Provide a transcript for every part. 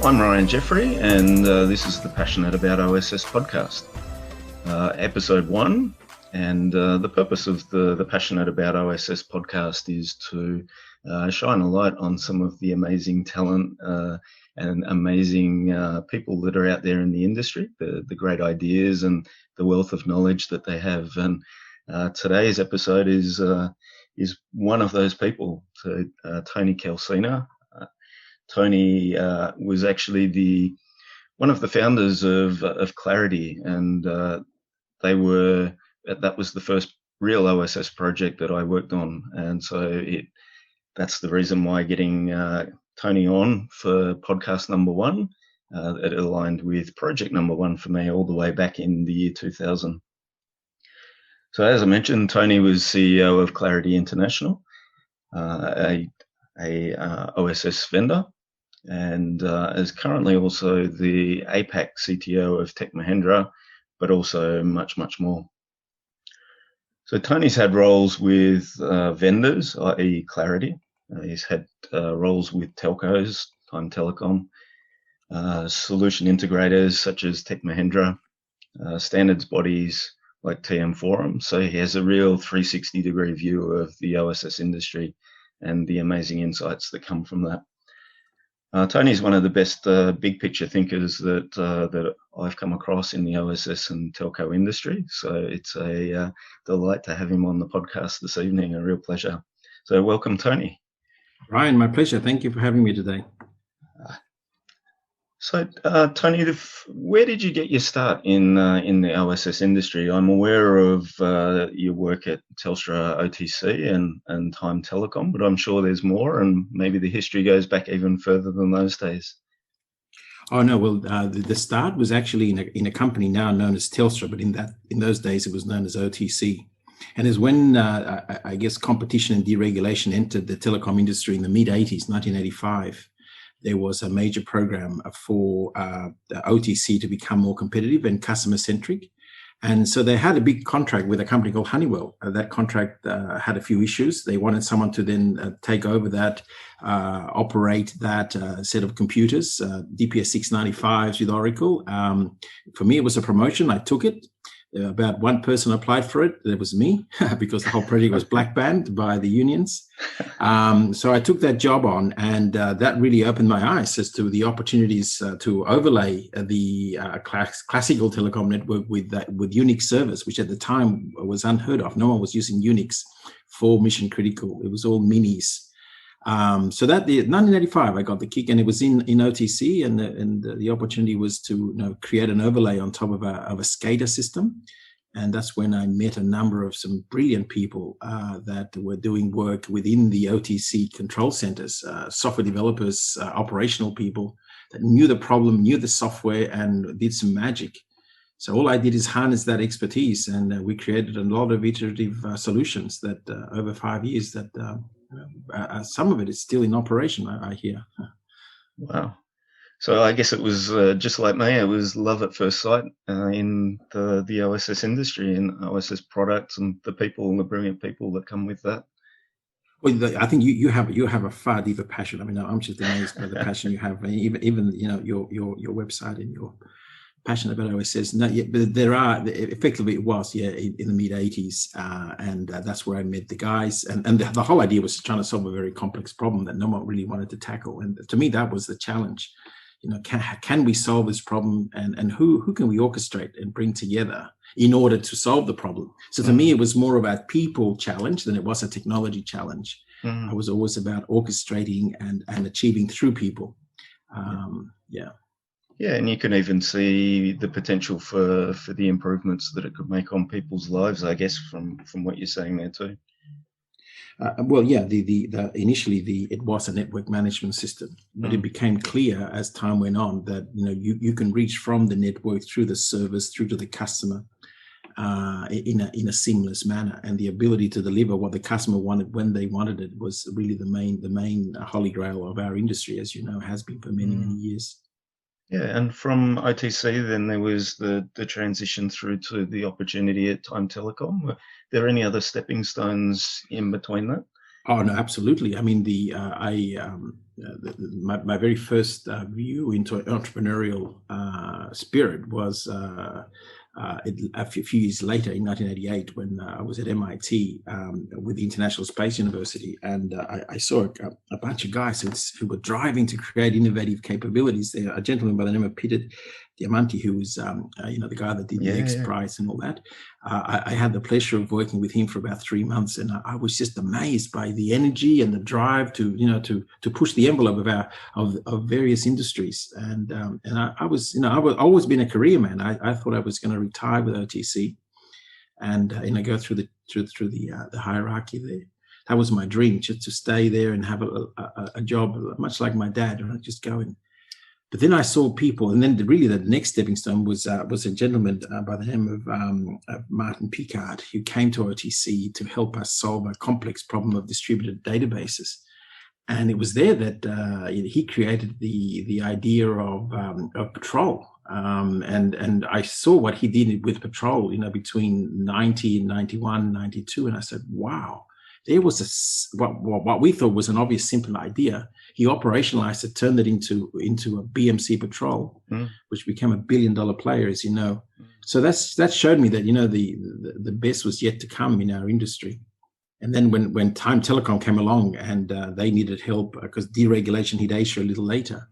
I'm Ryan Jeffrey, and this is the Passionate About OSS podcast, episode 1. And the purpose of the Passionate About OSS podcast is to shine a light on some of the amazing talent and amazing people that are out there in the industry, the great ideas and the wealth of knowledge that they have. And today's episode is one of those people, Tony Kalcina. Tony was actually one of the founders of Clarity, and that was the first real OSS project that I worked on, and so that's the reason why getting Tony on for podcast number 1. It aligned with project number 1 for me all the way back in the year 2000. So as I mentioned, Tony was CEO of Clarity International, a OSS vendor, and is currently also the APAC CTO of Tech Mahindra, but also much, much more. So Tony's had roles with vendors, i.e. Clarity. He's had roles with telcos, Time Telecom, solution integrators such as Tech Mahindra, standards bodies like TM Forum. So he has a real 360-degree view of the OSS industry and the amazing insights that come from that. Tony's one of the best big picture thinkers that I've come across in the OSS and telco industry. So it's a delight to have him on the podcast this evening, a real pleasure. So welcome, Tony. Ryan, my pleasure. Thank you for having me today. So, Tony, where did you get your start in the OSS industry? I'm aware of your work at Telstra OTC and Time Telecom, but I'm sure there's more, and maybe the history goes back even further than those days. Oh no, well, the start was actually in a company now known as Telstra, but in those days it was known as OTC. And it's when I guess competition and deregulation entered the telecom industry in the mid-80s, 1985. There was a major program for the OTC to become more competitive and customer-centric. And so they had a big contract with a company called Honeywell. That contract had a few issues. They wanted someone to then take over that, operate that set of computers, DPS 695s with Oracle. For me, it was a promotion. I took it. About one person applied for it. That was me, because the whole project was black banned by the unions. So I took that job on, and that really opened my eyes as to the opportunities to overlay the classical telecom network with Unix servers, which at the time was unheard of. No one was using Unix for mission critical. It was all minis. So that the 1985, I got the kick, and it was in OTC, and the opportunity was to create an overlay on top of a SCADA system, and that's when I met a number of some brilliant people that were doing work within the OTC control centers, software developers, operational people that knew the problem, knew the software, and did some magic. So all I did is harness that expertise, and we created a lot of iterative solutions that over 5 years that. Some of it is still in operation, I hear. Wow. So I guess it was just like me, it was love at first sight in the OSS industry and OSS products and the brilliant people that come with that. Well, I think you have a far deeper passion. I mean, I'm just amazed by the passion you have. Even your website and your passion about OSS. No, yeah, but there are effectively it was in the mid 80s, and that's where I met the guys. And the whole idea was trying to solve a very complex problem that no one really wanted to tackle. And to me, that was the challenge. Can we solve this problem, and who can we orchestrate and bring together in order to solve the problem? So to me, it was more about people challenge than it was a technology challenge. I was always about orchestrating and achieving through people. Yeah, and you can even see the potential for the improvements that it could make on people's lives, I guess, from what you're saying there too. Initially it was a network management system, but it became clear as time went on that you can reach from the network through the service through to the customer in a seamless manner, and the ability to deliver what the customer wanted when they wanted it was really the main holy grail of our industry, as you know, has been for many years. Yeah, and from OTC, then there was the transition through to the opportunity at Time Telecom. Were there any other stepping stones in between that? Oh no, absolutely. I mean, my very first view into entrepreneurial spirit was a few years later in 1988 when I was at MIT with the International Space University, and I saw a bunch of guys who were driving to create innovative capabilities. There, a gentleman by the name of Peter Diamante, who was the guy that did the X Prize and all that. I had the pleasure of working with him for about 3 months, and I was just amazed by the energy and the drive to push the envelope of various industries. And I was I've always been a career man. I thought I was going to retire with OTC, and go through the hierarchy there. That was my dream, just to stay there and have a job, much like my dad, and just go in. But then I saw people, and then really the next stepping stone was a gentleman by the name of Martin Picard, who came to OTC to help us solve a complex problem of distributed databases. And it was there that he created the idea of Patrol. And I saw what he did with Patrol, between 90 and 91, 92, and I said, wow. There was what we thought was an obvious, simple idea. He operationalized it, turned it into a BMC Patrol, which became $1 billion player, as you know. So that showed me that the best was yet to come in our industry. And then when Time Telecom came along and they needed help because deregulation hit Asia a little later,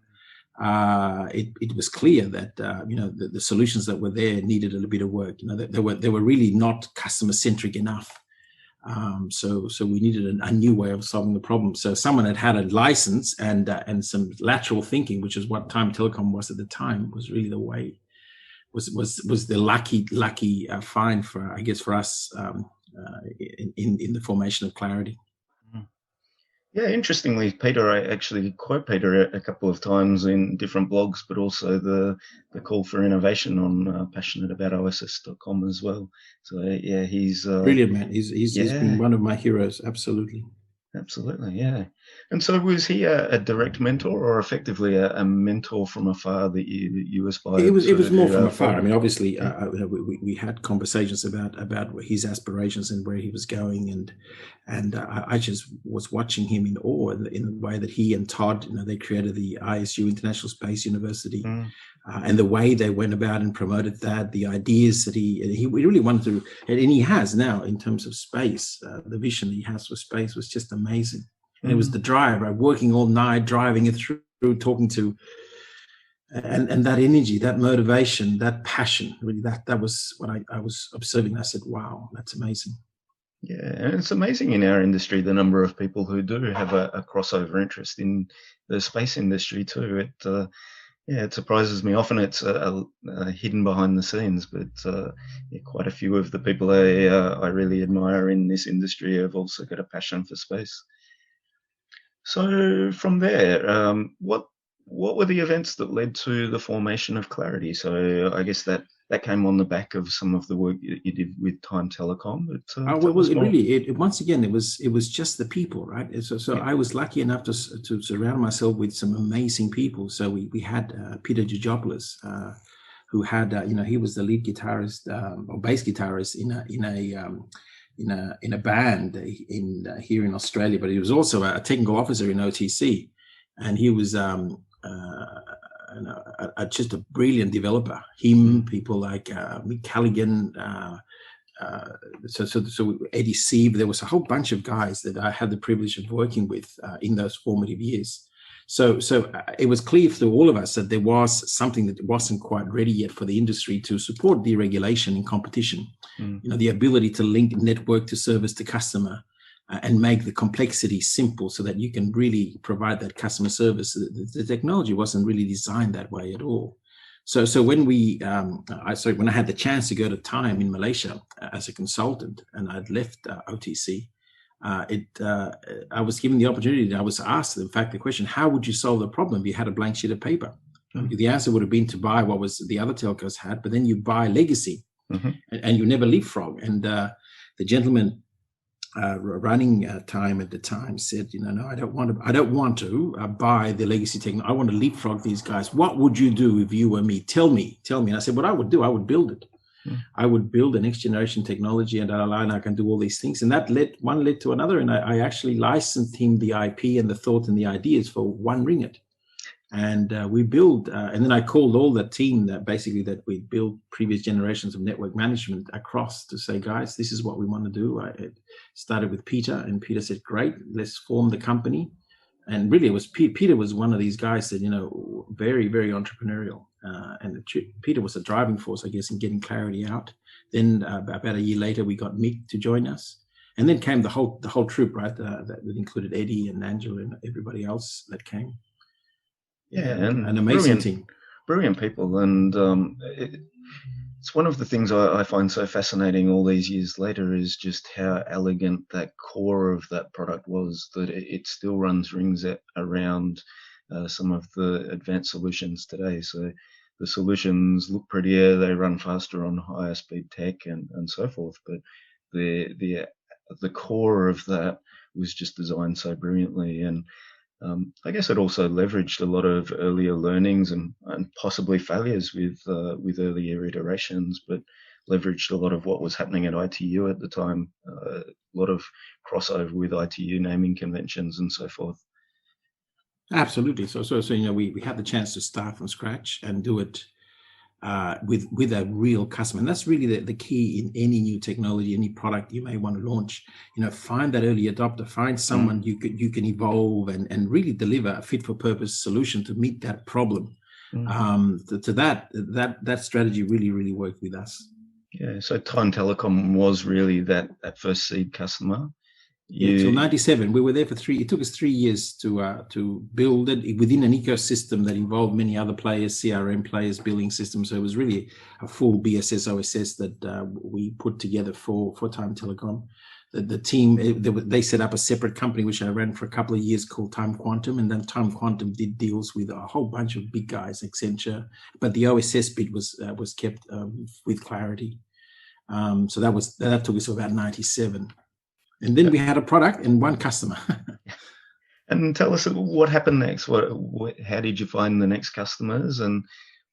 it was clear that the solutions that were there needed a little bit of work. They were really not customer centric enough. So we needed a new way of solving the problem. So someone had a license and some lateral thinking, which is what Time Telecom was at the time, was really the way. Was the lucky find for us in the formation of Clarity. Yeah, interestingly, Peter, I actually quote Peter a couple of times in different blogs, but also the call for innovation on passionateaboutoss.com as well. So yeah, he's brilliant, man. He's been one of my heroes. Absolutely. Absolutely, yeah. And so was he a direct mentor or effectively a mentor from afar that you aspired to? It was more from afar. I mean, obviously, we had conversations about his aspirations and where he was going, and I just was watching him in awe in the way that he and Todd, they created the ISU, International Space University, and the way they went about and promoted that, the ideas that he really wanted to, and he has now in terms of space, the vision he has for space was just amazing. And it was the drive, right? Working all night, driving it through, talking to, and that energy, that motivation, that passion, really that was what I was observing. I said, wow, that's amazing. Yeah, and it's amazing in our industry, the number of people who do have a crossover interest in the space industry too. It surprises me. Often it's hidden behind the scenes, but quite a few of the people I really admire in this industry have also got a passion for space. So from there, what were the events that led to the formation of Clarity? So I guess that came on the back of some of the work you did with Time Telecom. Once again, it was just the people, right? So I was lucky enough to surround myself with some amazing people. So we had Peter Georgopoulos, who had he was the lead guitarist or bass guitarist in a band here in Australia, but he was also a technical officer in OTC, and he was just a brilliant developer. People like Mick Callaghan, so Eddie Sieb. There was a whole bunch of guys that I had the privilege of working with in those formative years. So it was clear to all of us that there was something that wasn't quite ready yet for the industry to support deregulation and competition. The ability to link network to service to customer and make the complexity simple so that you can really provide that customer service. The technology wasn't really designed that way at all. So when when I had the chance to go to Time in Malaysia as a consultant, and I'd left OTC, I was given the opportunity. I was asked, in fact, the question: how would you solve the problem if you had a blank sheet of paper? The answer would have been to buy what was the other telcos had, but then you buy legacy, and you never leapfrog. And the gentleman running Time at the time said, no, I don't want to buy the legacy technology. I want to leapfrog these guys. What would you do if you were me? Tell me. And I said, what I would do, I would build it. I would build a next generation technology and I can do all these things. And that led to another. And I actually licensed him the IP and the thought and the ideas for one ringgit. And we built, and then I called all the team that we built previous generations of network management across to say, guys, this is what we want to do. I started with Peter, and Peter said, great, let's form the company. And really, it was Peter was one of these guys that, very, very entrepreneurial. And Peter was a driving force, I guess, in getting Clarity out. Then about a year later, we got Mick to join us. And then came the whole troop, right? That included Eddie and Angela and everybody else that came. Yeah, and an amazing team. Brilliant people. And it's one of the things I find so fascinating all these years later is just how elegant that core of that product was, that it still runs rings around some of the advanced solutions today. So the solutions look prettier, they run faster on higher speed tech and so forth. But the core of that was just designed so brilliantly. And I guess it also leveraged a lot of earlier learnings and possibly failures with earlier iterations, but leveraged a lot of what was happening at ITU at the time, a lot of crossover with ITU naming conventions and so forth. Absolutely. So we had the chance to start from scratch and do it with a real customer. And that's really the key in any new technology, any product you may want to launch. Find that early adopter, find someone you can evolve and really deliver a fit for purpose solution to meet that problem. That strategy really worked with us. Yeah, so Time Telecom was really that first seed customer. Till 97, we were there for 3. It took us 3 years to build it within an ecosystem that involved many other players, CRM players, billing systems. So it was really a full BSS OSS that we put together for Time Telecom. The team they set up a separate company which I ran for a couple of years called Time Quantum, and then Time Quantum did deals with a whole bunch of big guys, Accenture. But the OSS bit was kept with Clarity. So that took us to about 97. And then we had a product and one customer. And tell us what happened next. How did you find the next customers? And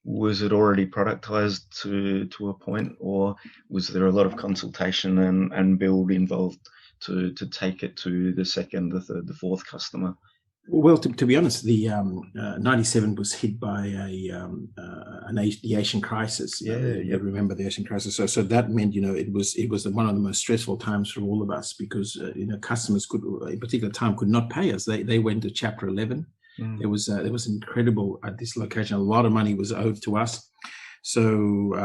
was it already productized to a point, or was there a lot of consultation and build involved to take it to the second, the third, the fourth customer? Well, to be honest, the 97 was hit by the Asian crisis. You remember the Asian crisis. So that meant, it was one of the most stressful times for all of us because, customers in particular time could not pay us. They went to Chapter 11. There was incredible dislocation. A lot of money was owed to us. So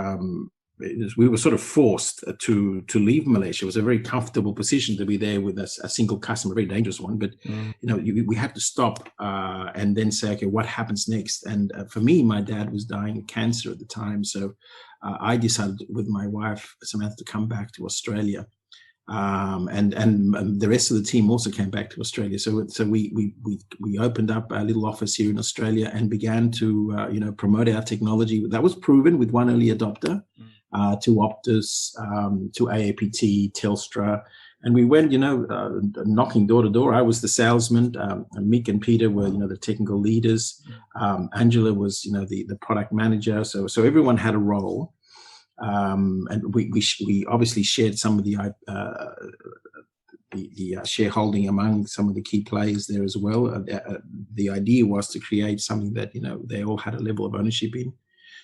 we were sort of forced to leave Malaysia. It was a very comfortable position to be there with a single customer, a very dangerous one. But we had to stop and then say, okay, what happens next? And for me, my dad was dying of cancer at the time, so I decided with my wife Samantha to come back to Australia, and the rest of the team also came back to Australia. So we opened up a little office here in Australia and began to promote our technology that was proven with one early adopter. To Optus, to AAPT, Telstra, and we went, knocking door to door. I was the salesman. Mick and Peter were, the technical leaders. Angela was, the product manager. So everyone had a role, and we obviously shared some of the shareholding among some of the key players there as well. The idea was to create something that they all had a level of ownership in.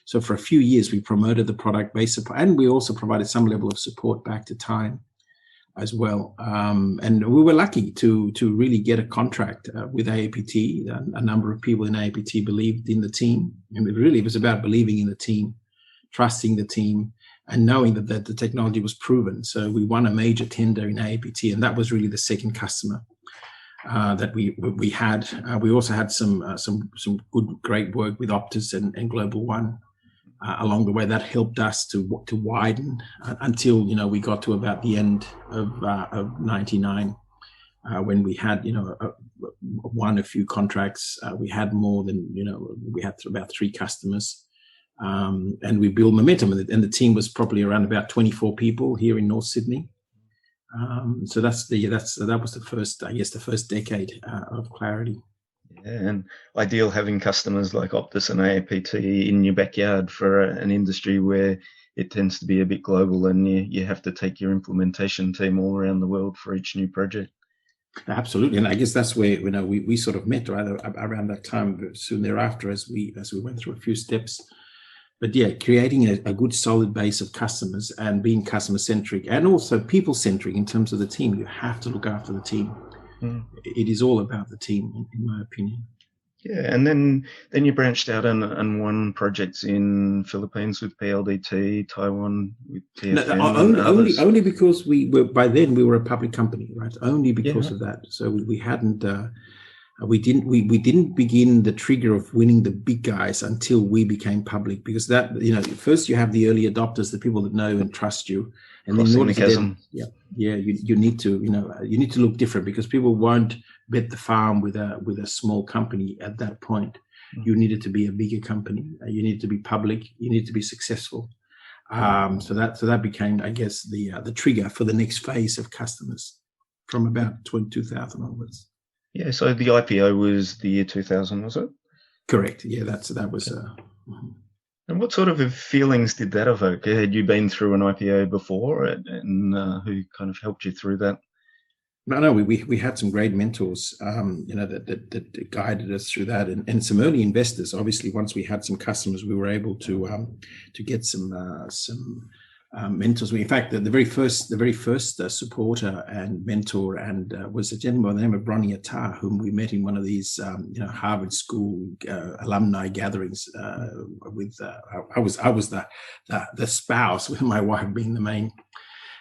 So for a few years, we promoted the product based upon, and we also provided some level of support back to Time as well. And we were lucky to really get a contract with AAPT. A number of people in AAPT believed in the team. And it was about believing in the team, trusting the team, and knowing that the technology was proven. So we won a major tender in AAPT, and that was really the second customer that we had. We also had some good, great work with Optus and Global One. Along the way, that helped us to widen until we got to about the end of 99, when we had won a few contracts. We had more than we had about 3 customers, and we built momentum. And the team was probably around about 24 people here in North Sydney. So that was the first decade of Clarity. Yeah, and ideal having customers like Optus and AAPT in your backyard for an industry where it tends to be a bit global, and you have to take your implementation team all around the world for each new project. Absolutely, and I guess that's where we sort of met right around that time, soon thereafter, as we went through a few steps. But yeah, creating a good solid base of customers and being customer centric and also people centric in terms of the team. You have to look after the team. It is all about the team, in my opinion. Yeah, and then you branched out and won projects in Philippines with PLDT, Taiwan with TFN. No, only because we were a public company, right? Only because of that. So we hadn't. We didn't begin the trigger of winning the big guys until we became public, because that, first you have the early adopters, the people that know and trust you, and then you need to look different, because people won't bet the farm with a small company at that point. You needed to be a bigger company. You needed to be public. You needed to be successful. So that became, I guess, the trigger for the next phase of customers from about 2000 onwards. Yeah, so the IPO was the year 2000, was it? Correct. Yeah, that was. And what sort of feelings did that evoke? Had you been through an IPO before, and who kind of helped you through that? No, we had some great mentors, that guided us through that, and some early investors. Obviously, once we had some customers, we were able to get some mentors. In fact, the very first supporter and mentor was a gentleman by the name of Ronnie Attar, whom we met in one of these Harvard School alumni gatherings. I was the spouse, with my wife being the main.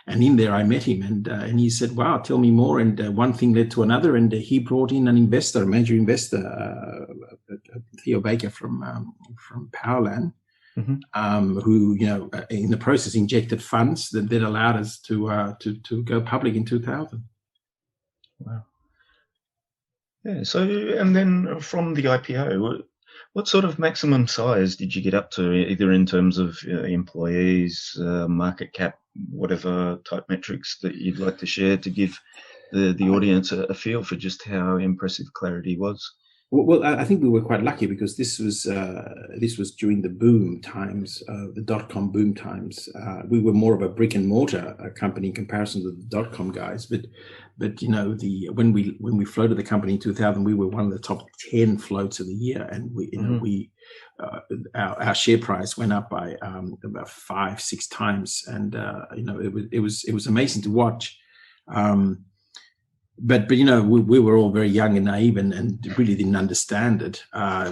And in there, I met him, and he said, "Wow, tell me more." And one thing led to another, and he brought in an investor, a major investor, Theo Baker from Powerland. Who in the process injected funds that allowed us to go public in 2000. Wow. Yeah. So, and then from the IPO, what sort of maximum size did you get up to, either in terms of employees, market cap, whatever type metrics that you'd like to share to give the audience a feel for just how impressive Clarity was? Well, I think we were quite lucky, because this was during the boom times, the dot-com boom times. We were more of a brick and mortar company in comparison to the dot-com guys. But when we floated the company in 2000, we were one of the top 10 floats of the year, and our share price went up by about 5-6 times, and it was amazing to watch. But we were all very young and naive, and really didn't understand it.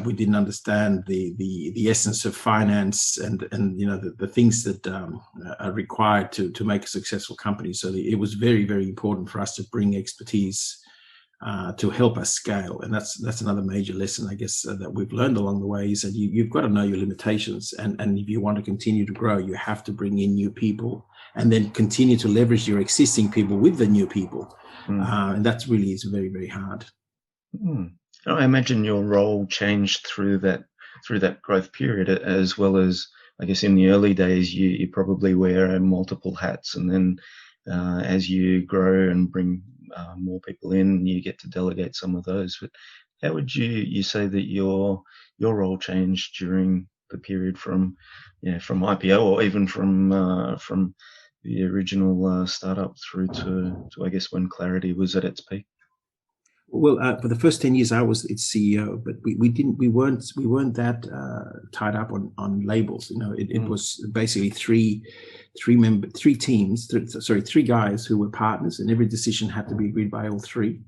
We didn't understand the essence of finance and the things that are required to make a successful company. So it was very, very important for us to bring expertise to help us scale, and that's another major lesson, I guess, that we've learned along the way, is that you've got to know your limitations, and if you want to continue to grow, you have to bring in new people, and then continue to leverage your existing people with the new people. And that really is very, very hard. I imagine your role changed through that growth period, as well as, I guess, in the early days, you probably wear multiple hats, and then as you grow and bring more people in, you get to delegate some of those. But how would you say that your role changed during the period from IPO, or even from the original startup through to I guess when Clarity was at its peak? Well, for the first 10 years, I was its CEO, but we weren't that tied up on labels. It was basically three guys who were partners, and every decision had to be agreed by all three.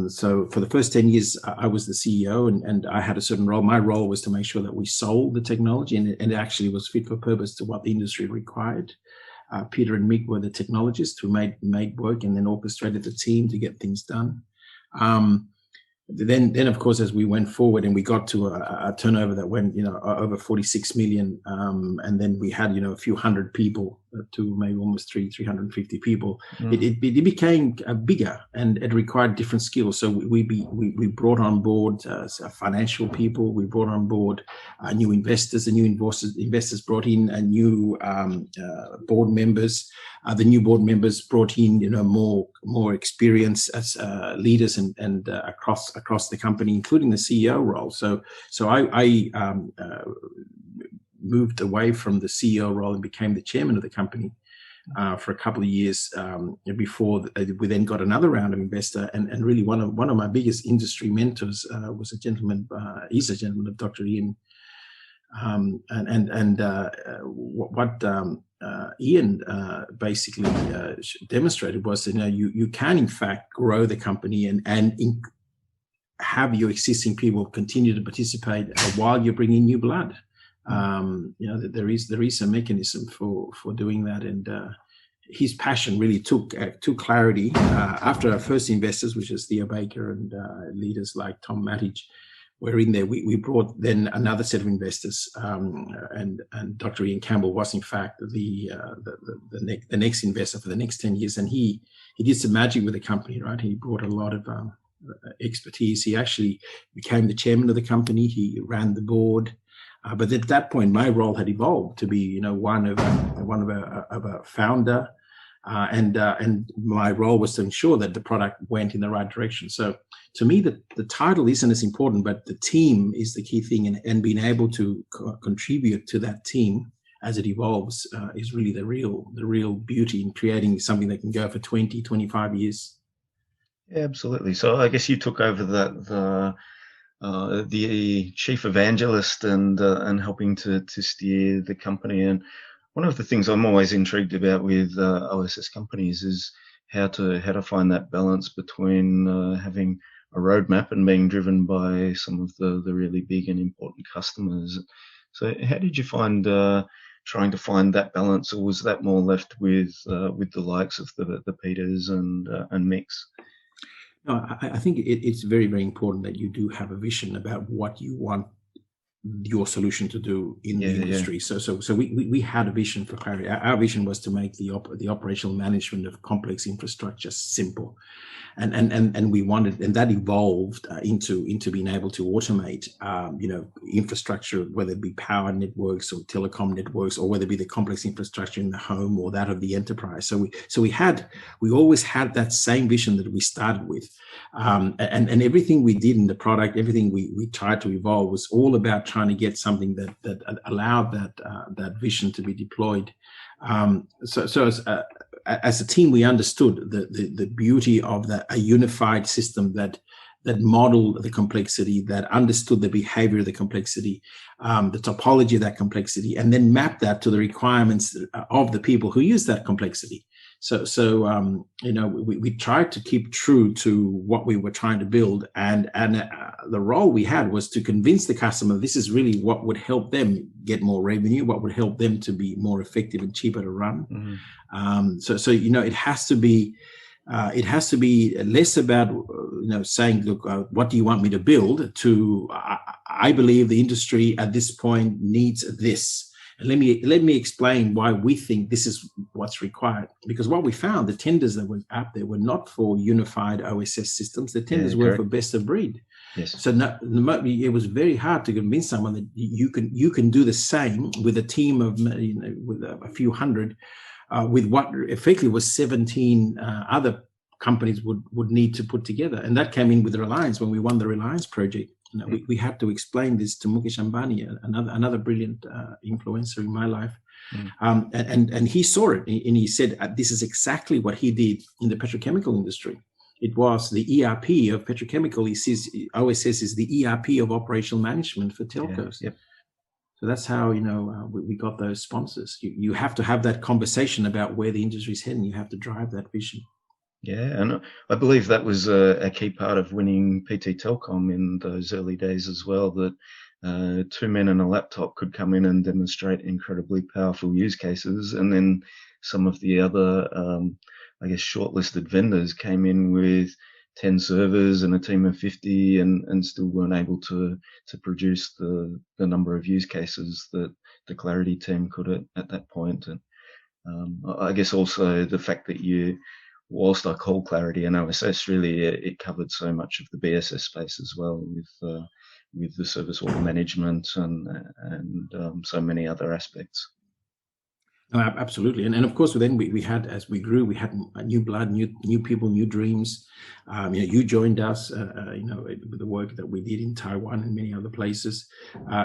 So for the first 10 years, I was the CEO, and I had a certain role. My role was to make sure that we sold the technology, and it actually was fit for purpose to what the industry required. Peter and Mick were the technologists who made work and then orchestrated the team to get things done. Then of course, as we went forward and we got to a turnover that went over 46 million, and then we had a few hundred people to maybe almost 350 people, it became bigger, and it required different skills. So we brought on board financial people. We brought on board new investors. The new investors brought in new board members. The new board members brought in more experience as leaders and across the company, including the CEO role. So I moved away from the CEO role and became the chairman of the company for a couple of years before we then got another round of investor. And really one of my biggest industry mentors was a gentleman, he's a gentleman of Dr. Ian. What Ian basically demonstrated was that you can in fact grow the company and have your existing people continue to participate while you bring in new blood. There is a mechanism for doing that, and his passion really took clarity after our first investors, which is Theo Baker and leaders like Tom Mattich. We're in there. We brought then another set of investors, and Dr. Ian Campbell was in fact the next investor for the next 10 years, and he did some magic with the company, right? He brought a lot of expertise. He actually became the chairman of the company. He ran the board. But at that point, my role had evolved to be, one of a founder, and my role was to ensure that the product went in the right direction. So, to me, the title isn't as important, but the team is the key thing, and being able to contribute to that team as it evolves is really the real beauty in creating something that can go for 20, 25 years. Yeah, absolutely. So, I guess you took over the chief evangelist and helping to steer the company. And one of the things I'm always intrigued about with OSS companies is how to find that balance between having a roadmap and being driven by some of the really big and important customers. So how did you find trying to find that balance, or was that more left with the likes of the Peters and Mix? No, I think it's very, very important that you do have a vision about what you want your solution to do in the industry. Yeah. So we had a vision for clarity. Our vision was to make the operational management of complex infrastructure simple, and we wanted, and that evolved into being able to automate infrastructure, whether it be power networks or telecom networks, or whether it be the complex infrastructure in the home or that of the enterprise. So we always had that same vision that we started with, and everything we did in the product, everything we tried to evolve was all about trying to get something that allowed that vision to be deployed. As a team, we understood the beauty of a unified system that modeled the complexity, that understood the behavior of the complexity, the topology of that complexity, and then mapped that to the requirements of the people who use that complexity. So we tried to keep true to what we were trying to build, and the role we had was to convince the customer this is really what would help them get more revenue, what would help them to be more effective and cheaper to run. Mm-hmm. It has to be less about saying, look, what do you want me to build? To I believe the industry at this point needs this. Let me explain why we think this is what's required. Because what we found, the tenders that were out there were not for unified OSS systems. The tenders were for best of breed. Yes. So it was very hard to convince someone that you can do the same with a team of with a few hundred, with what effectively was 17 other companies would need to put together. And that came in with Reliance when we won the Reliance project. We had to explain this to Mukesh Ambani, another brilliant influencer in my life. And he saw it, and he said, this is exactly what he did in the petrochemical industry. It was the ERP of petrochemical. He says OSS is the ERP of operational management for telcos. Yeah, yep. So that's how, we got those sponsors. You have to have that conversation about where the industry is heading. You have to drive that vision. Yeah, and I believe that was a key part of winning PT Telcom in those early days as well, that two men and a laptop could come in and demonstrate incredibly powerful use cases, and then some of the other, shortlisted vendors came in with 10 servers and a team of 50 and still weren't able to produce the number of use cases that the Clarity team could at that point. And I guess also the fact that whilst I call Clarity an OSS, really it covered so much of the BSS space as well, with the service order management and so many other aspects. Absolutely, and of course, then we had, as we grew, we had new blood, new people, new dreams. You joined us, with the work that we did in Taiwan and many other places.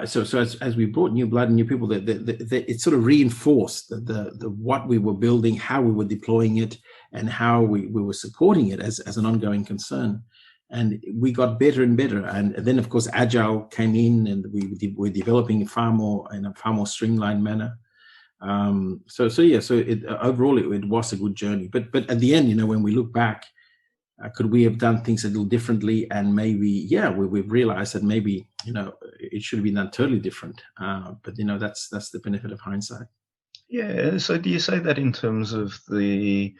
So as we brought new blood and new people, it sort of reinforced the what we were building, how we were deploying it, and how we were supporting it as an ongoing concern. And we got better and better. And then, of course, Agile came in, and we're developing in a far more streamlined manner. Overall it was a good journey, but at the end, when we look back, could we have done things a little differently? And maybe we've realized that maybe it should have been done totally different, but that's the benefit of hindsight. So do you say that in terms of the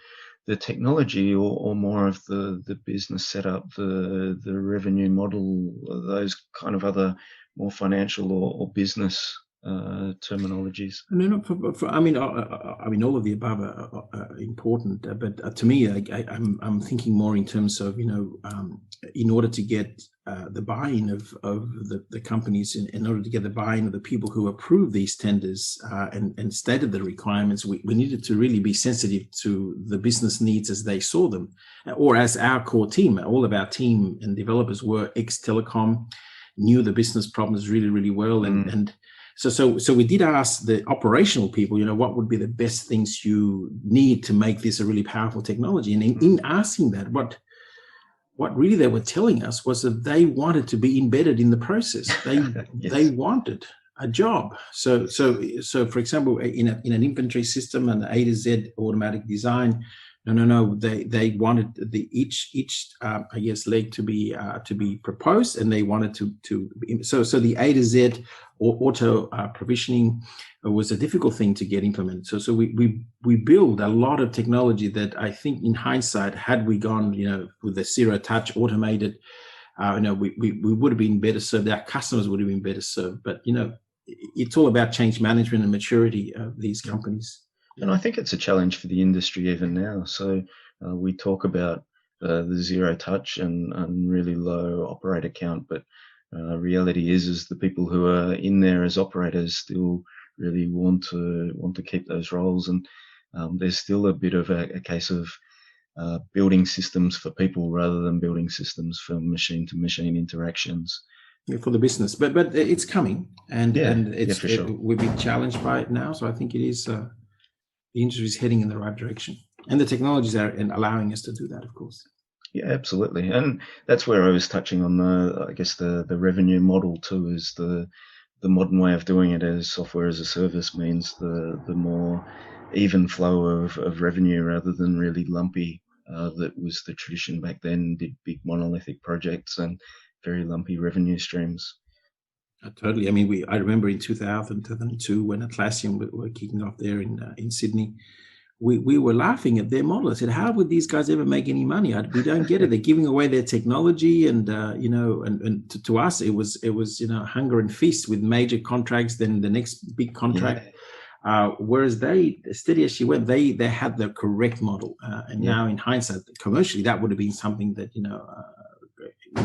technology, or more of the business setup, the revenue model, those kind of other more financial or business terminologies? No. All of the above are important, but to me, I'm thinking more in terms of in order to get the buy-in of the companies, in order to get the buy-in of the people who approve these tenders and stated the requirements, we needed to really be sensitive to the business needs as they saw them, or as our core team. All of our team and developers were ex-telecom, knew the business problems really, really well, and So we did ask the operational people, what would be the best things you need to make this a really powerful technology? And in asking that, what really they were telling us was that they wanted to be embedded in the process. They yes. They wanted a job. So for example, in an inventory system, an A to Z automatic design, no. They wanted each leg to be proposed, and they wanted to. So the A to Z or auto provisioning was a difficult thing to get implemented. So we build a lot of technology that I think, in hindsight, had we gone with a zero touch automated, we would have been better served. Our customers would have been better served. But it's all about change management and maturity of these companies. And I think it's a challenge for the industry even now. So we talk about the zero touch and really low operator count, but reality is the people who are in there as operators still really want to keep those roles, and there's still a bit of a case of building systems for people rather than building systems for machine-to-machine interactions. Yeah, for the business, but it's coming, and it's for sure. We've been challenged by it now, so I think it is. The industry is heading in the right direction, and the technologies are allowing us to do that, of course. Yeah, absolutely, and that's where I was touching on the revenue model too. Is the modern way of doing it as software as a service means the more even flow of revenue rather than really lumpy. That was the tradition back then. Did big monolithic projects and very lumpy revenue streams. Totally. I remember in 2002 when Atlassian were kicking off there in Sydney, we were laughing at their model. I said, how would these guys ever make any money? We don't get it. They're giving away their technology, and to us it was hunger and feast with major contracts, then the next big contract. Yeah. Whereas they, steady as she went, they had the correct model, and now in hindsight, commercially, that would have been something that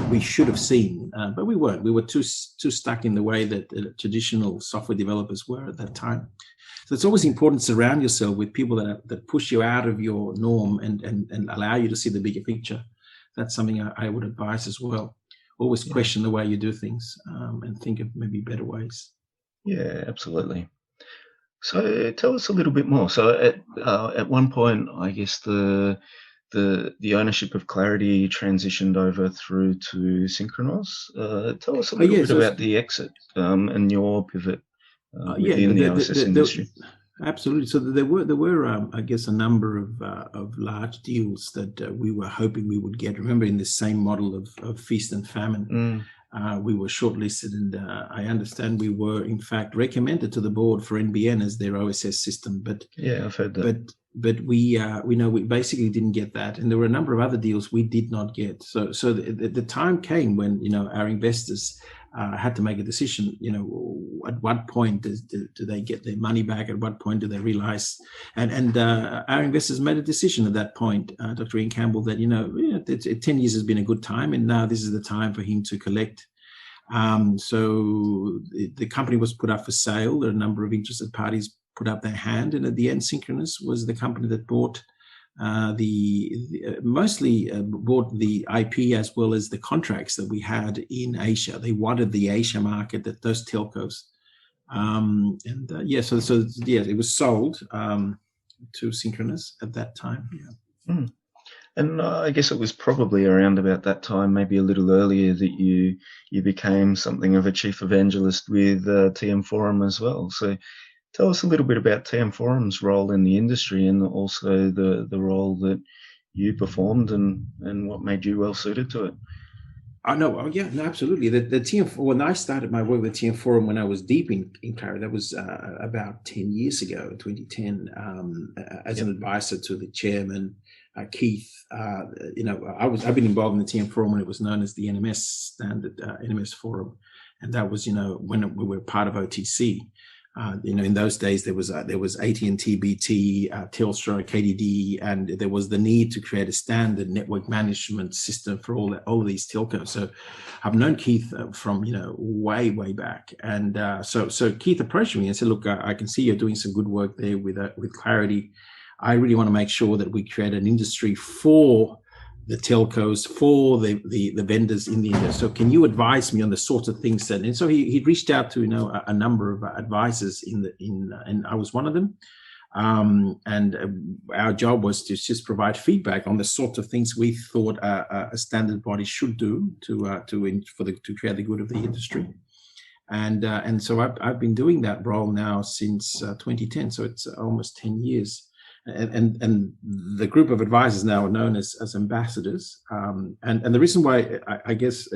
we should have seen, but we weren't. We were too stuck in the way that traditional software developers were at that time. So it's always important to surround yourself with people that push you out of your norm and allow you to see the bigger picture. That's something I would advise as well. Always question the way you do things, and think of maybe better ways. Yeah, absolutely. So tell us a little bit more. So at one point, I guess the ownership of Clarity transitioned over through to Synchronos. Tell us a little bit about the exit and your pivot within the OSS industry. Absolutely. So there were I guess a number of large deals that we were hoping we would get. Remember, in the same model of feast and famine, we were shortlisted, and I understand we were in fact recommended to the board for NBN as their OSS system. But yeah, I've heard that. But we basically didn't get that, and there were a number of other deals we did not get. So the time came when our investors had to make a decision. At what point do they get their money back? At what point do they realize? And our investors made a decision at that point, Dr. Ian Campbell, that 10 years has been a good time, and now this is the time for him to collect. So the company was put up for sale. There are a number of interested parties put up their hand, and at the end, Synchronous was the company that bought mostly bought the IP as well as the contracts that we had in Asia. They wanted the Asia market, that those telcos, it was sold to Synchronous at that time. Yeah. Mm. And I guess it was probably around about that time, maybe a little earlier, that you became something of a chief evangelist with TM Forum as well. So tell us a little bit about TM Forum's role in the industry, and also the role that you performed, and what made you well suited to it. Absolutely. The TM, when I started my work with TM Forum, when I was deep in clarity, that was about 10 years ago, 2010, as an advisor to the chairman, Keith. I've been involved in the TM Forum when it was known as the NMS standard, NMS Forum, and that was when we were part of OTC. In those days there was AT&T, BT, Telstra, KDD, and there was the need to create a standard network management system for all of these telcos. So I've known Keith from way back, and so Keith approached me and said, "Look, I can see you're doing some good work there with Clarity. I really want to make sure that we create an industry for the telcos, for the vendors in the industry. So can you advise me on the sorts of things that?" And so he reached out to a number of advisors and I was one of them. Our job was to just provide feedback on the sorts of things we thought a standard body should do to create the good of the industry. And so I've been doing that role now since 2010. So it's almost 10 years. And the group of advisors now are known as ambassadors. And the reason why I guess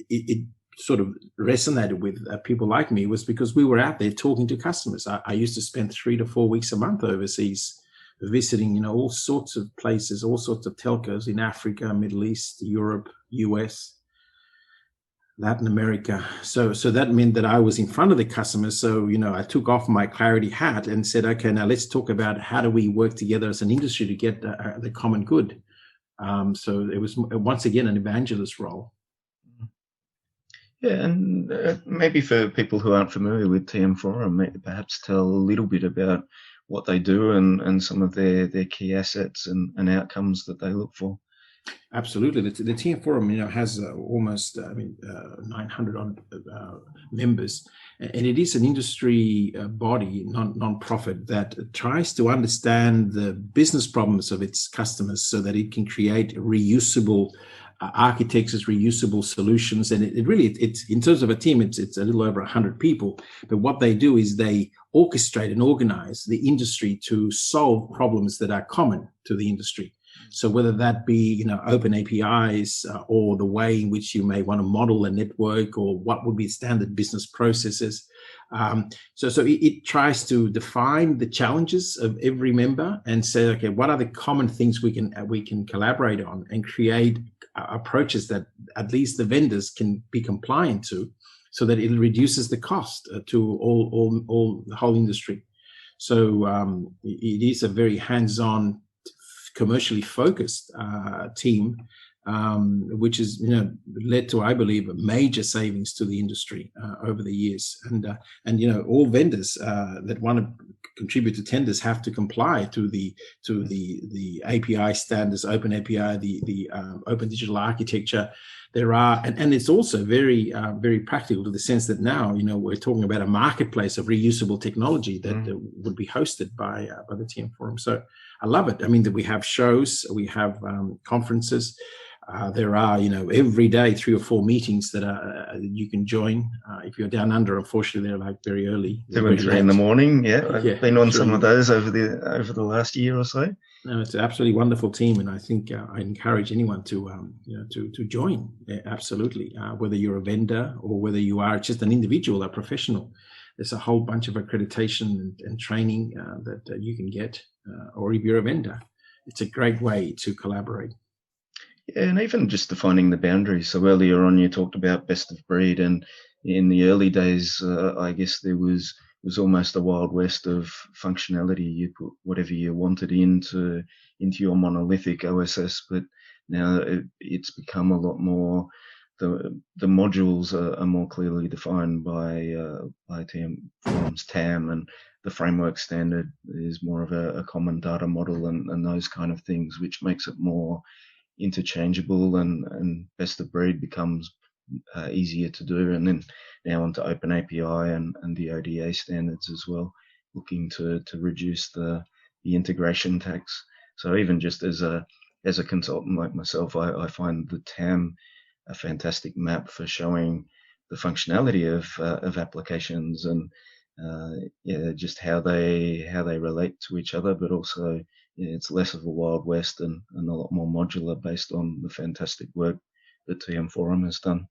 it sort of resonated with people like me was because we were out there talking to customers. I used to spend 3 to 4 weeks a month overseas visiting, all sorts of places, all sorts of telcos in Africa, Middle East, Europe, US, Latin America. So that meant that I was in front of the customers. So, I took off my Clarity hat and said, okay, now let's talk about how do we work together as an industry to get the common good. So it was once again an evangelist role. Yeah, and maybe for people who aren't familiar with TM Forum, perhaps tell a little bit about what they do and some of their key assets and outcomes that they look for. Absolutely. The TM Forum, has almost 900 members, and it is an industry body, non-profit, that tries to understand the business problems of its customers so that it can create reusable architectures, reusable solutions. And it's in terms of a team, it's a little over 100 people. But what they do is they orchestrate and organize the industry to solve problems that are common to the industry. So whether that be, open APIs or the way in which you may want to model a network, or what would be standard business processes. So it tries to define the challenges of every member and say, okay, what are the common things we can collaborate on and create approaches that at least the vendors can be compliant to, so that it reduces the cost to all the whole industry. So it is a very hands-on, commercially focused team, which has led to, I believe, major savings to the industry over the years. And all vendors that want to contribute to tenders have to comply to the API standards, open API, the open digital architecture. There are, and it's also very practical, to the sense that now we're talking about a marketplace of reusable technology that would be hosted by the TM Forum. So I love it. I mean, that we have shows, we have conferences. There are, every day 3 or 4 meetings that you can join. If you're down under, unfortunately, they're like very early. 2 and 3 in the morning. Yeah, I've been on some of those over the last year or so. No, it's an absolutely wonderful team, and I think I encourage anyone to join. Yeah, absolutely, whether you're a vendor or whether you are just an individual, a professional. There's a whole bunch of accreditation and training that you can get, or if you're a vendor, it's a great way to collaborate. Yeah, and even just defining the boundaries. So earlier on, you talked about best of breed, and in the early days, I guess there was almost a wild west of functionality. You put whatever you wanted into your monolithic OSS, but now it's become a lot more. The modules are more clearly defined by TM Forum's TAM, the framework standard is more of a common data model and those kind of things, which makes it more interchangeable, and best of breed becomes easier to do. And then now onto Open API and the ODA standards as well, looking to reduce the integration tax. So even just as a consultant like myself, I find the TAM a fantastic map for showing the functionality of applications and just how they relate to each other, but also it's less of a Wild West and a lot more modular based on the fantastic work that TM Forum has done.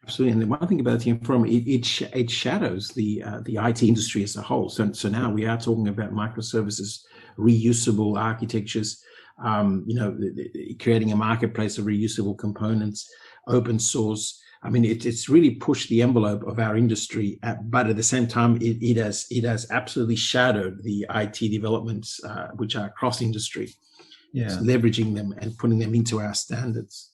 Absolutely, and the one thing about TM Forum, it shadows the IT industry as a whole. So now we are talking about microservices, reusable architectures, creating a marketplace of reusable components, open source. I mean, it's really pushed the envelope of our industry, but at the same time, it has absolutely shadowed the IT developments, which are cross industry. Yeah, it's leveraging them and putting them into our standards.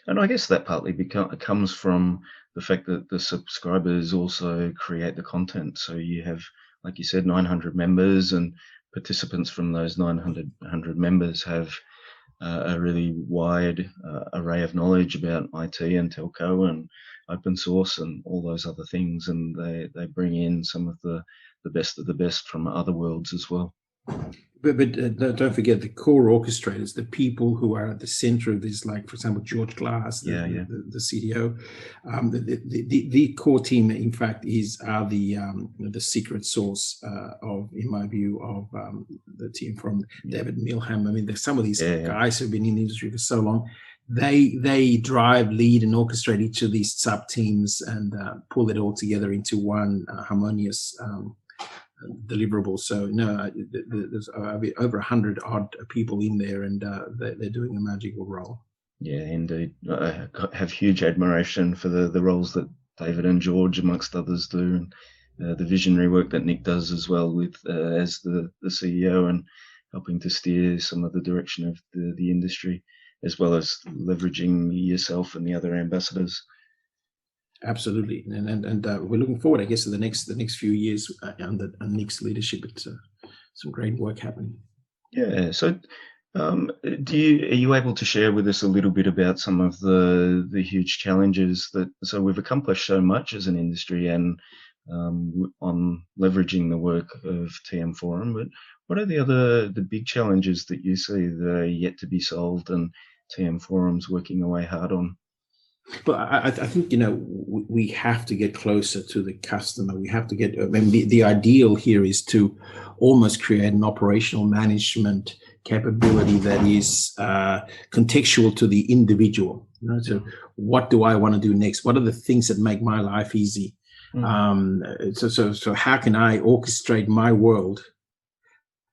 And I guess that partly comes from the fact that the subscribers also create the content. So you have, like you said, 900 members, and participants from those 900 members have a really wide array of knowledge about IT and telco and open source and all those other things. And they bring in some of the best of the best from other worlds as well. But don't forget the core orchestrators, the people who are at the center of this, like, for example, George Glass, the CTO. The core team, in fact, are the secret source in my view, of the team from David Milham. I mean, there's some of these guys who've been in the industry for so long. They drive, lead, and orchestrate each of these sub teams and pull it all together into one harmonious deliverable. So no, there's over 100 odd people in there, and they're doing a magical role. Yeah, indeed. I have huge admiration for the roles that David and George, amongst others, do, and the visionary work that Nick does as well with as the CEO, and helping to steer some of the direction of the industry, as well as leveraging yourself and the other ambassadors. Absolutely, and we're looking forward, I guess, to the next few years under Nick's leadership. It's some great work happening. Yeah. So, are you able to share with us a little bit about some of the huge challenges so we've accomplished so much as an industry and on leveraging the work of TM Forum, but what are the big challenges that you see that are yet to be solved and TM Forum's working away hard on? But I think, we have to get closer to the customer. We have to get, the ideal here is to almost create an operational management capability that is contextual to the individual. So what do I want to do next? What are the things that make my life easy? So how can I orchestrate my world?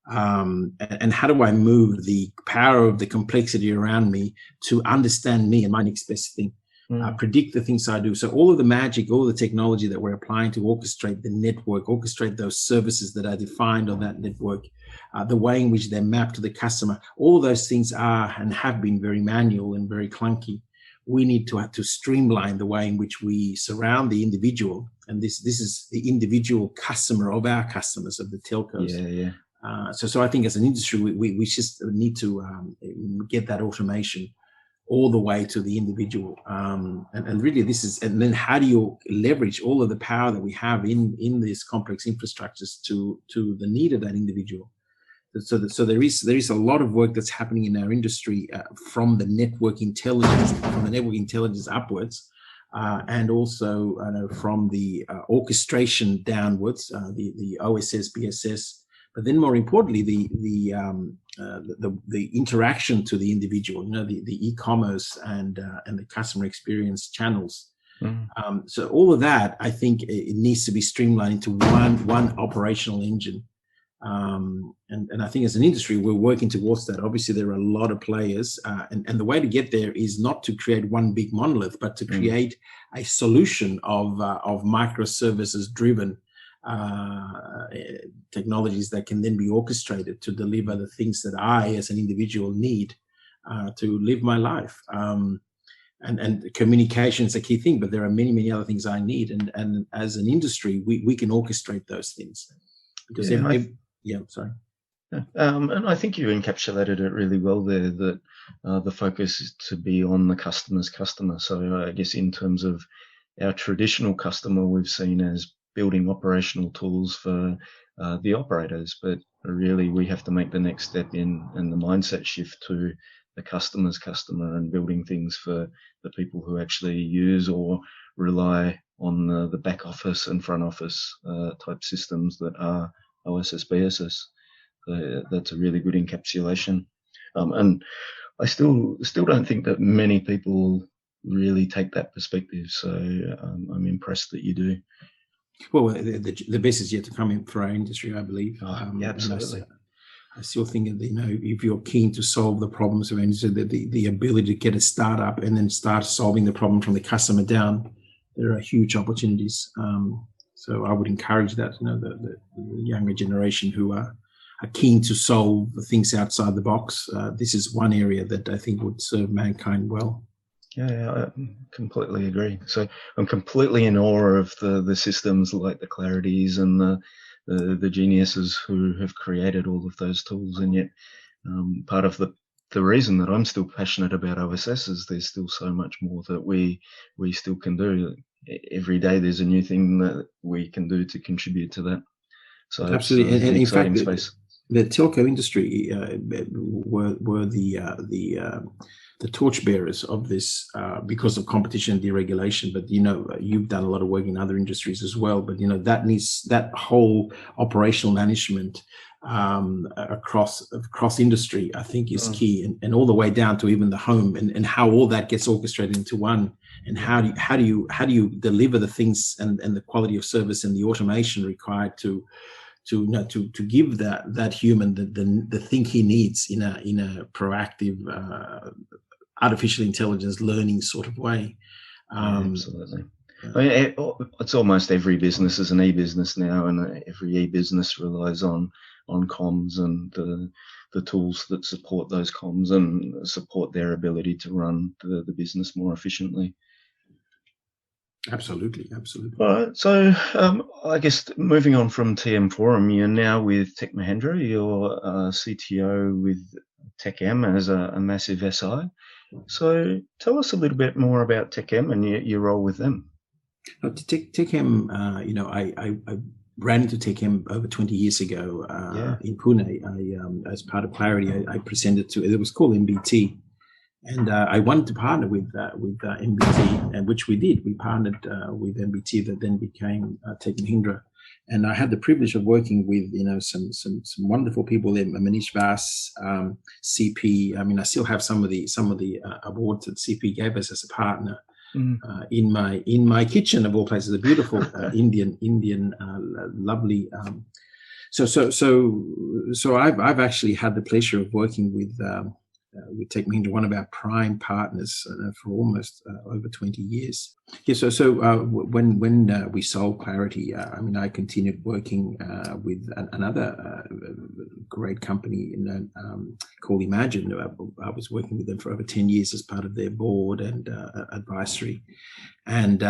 And how do I move the power of the complexity around me to understand me and my next best thing? Predict the things I do. So all of the magic, all of the technology that we're applying to orchestrate the network, orchestrate those services that are defined on that network, the way in which they're mapped to the customer, all those things are and have been very manual and very clunky. We need to streamline the way in which we surround the individual. And this is the individual customer of our customers, of the telcos. So I think as an industry, we just need to get that automation all the way to the individual. And really and then how do you leverage all of the power that we have in these complex infrastructures to the need of that individual? So there is a lot of work that's happening in our industry from the network intelligence upwards, and also from the orchestration downwards, the OSS, BSS. But then, more importantly, the interaction to the individual, the e-commerce and the customer experience channels. So all of that, I think, it needs to be streamlined into one operational engine. And I think as an industry, we're working towards that. Obviously, there are a lot of players, and the way to get there is not to create one big monolith, but to create a solution of microservices driven technologies that can then be orchestrated to deliver the things that I, as an individual, need to live my life. and communication is a key thing, but there are many other things I need, and as an industry, we can orchestrate those things because sorry. And I think you encapsulated it really well there, that the focus is to be on the customer's customer. So I guess in terms of our traditional customer, we've seen as building operational tools for the operators, but really we have to make the next step in the mindset shift to the customer's customer and building things for the people who actually use or rely on the back office and front office type systems that are OSS, BSS. That's a really good encapsulation. And I still don't think that many people really take that perspective. So I'm impressed that you do. Well, the best is yet to come in for our industry, I believe. Yeah, absolutely. I still think that, if you're keen to solve the problems of industry, the ability to get a startup and then start solving the problem from the customer down, there are huge opportunities. So I would encourage that, the younger generation who are keen to solve things outside the box. This is one area that I think would serve mankind well. Yeah, I completely agree. So I'm completely in awe of the systems like the Clarities and the geniuses who have created all of those tools. And yet part of the reason that I'm still passionate about OSS is there's still so much more that we still can do. Every day there's a new thing that we can do to contribute to that. So absolutely, and in fact, space. The telco industry were the torchbearers of this because of competition and deregulation. But you've done a lot of work in other industries as well. But that whole operational management across industry, I think, is key, and all the way down to even the home, and how all that gets orchestrated into one. And how do you deliver the things and the quality of service and the automation required to give that human the thing he needs in a proactive artificial intelligence learning sort of way. Absolutely. I mean, it's almost every business is an e-business now, and every e-business relies on comms and the tools that support those comms and support their ability to run the business more efficiently. Absolutely. All right. So I guess moving on from TM Forum, you're now with Tech Mahindra. You're CTO with Tech M as a massive SI. So tell us a little bit more about Tech M and your role with them. Tech M, I ran into Tech M over 20 years ago in Pune. As part of Clarity, I presented to, it was called MBT. And I wanted to partner with MBT, and which we did. We partnered with MBT, that then became Tech Mahindra. And I had the privilege of working with some wonderful people there. Manish Vas, CP. I mean, I still have some of the awards that CP gave us as a partner in my kitchen, of all places. A beautiful Indian lovely. So I've actually had the pleasure of working with Tech Mahindra, one of our prime partners, for almost over 20 years. Yeah, so when we sold Clarity, I continued working with another great company called Imagine. I was working with them for over 10 years as part of their board and advisory. And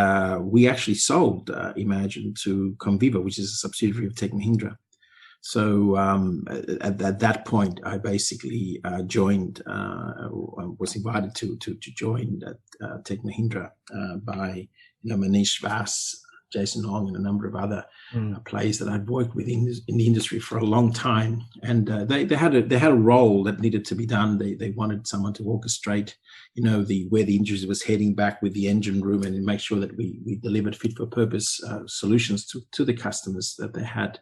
we actually sold Imagine to Conviva, which is a subsidiary of Tech Mahindra. So at that point, I basically joined, was invited to join Tech Mahindra by Manish Vas, Jason Ong, and a number of other players that I'd worked with in the industry for a long time. And they had a role that needed to be done. They wanted someone to orchestrate, where the industry was heading back with the engine room, and make sure that we delivered fit for purpose solutions to the customers that they had.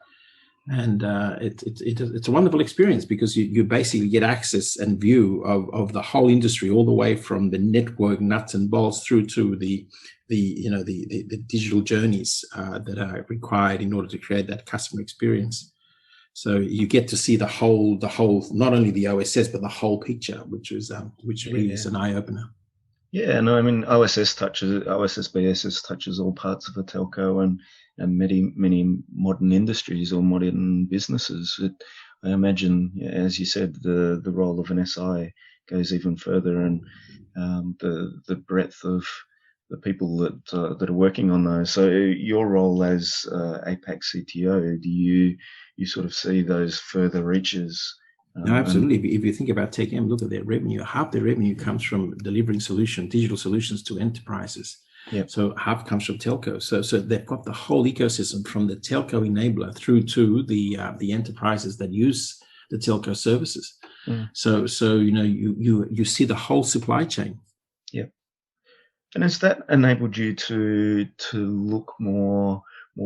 And it's a wonderful experience, because you basically get access and view of the whole industry, all the way from the network nuts and bolts through to the digital journeys that are required in order to create that customer experience. So you get to see the whole, not only the OSS, but the whole picture, which really is an eye opener. Yeah, no, I mean, OSS BSS touches all parts of a telco and many modern industries or modern businesses. I imagine, as you said, the role of an SI goes even further, and the breadth of the people that are working on those. So your role as APAC CTO, do you sort of see those further reaches? No, absolutely. If you think about Tech M, look at their revenue. Half their revenue comes from delivering digital solutions to enterprises. Yep. So half comes from telco. So they've got the whole ecosystem from the telco enabler through to the enterprises that use the telco services. Mm. So you see the whole supply chain. Yep. And has that enabled you to look more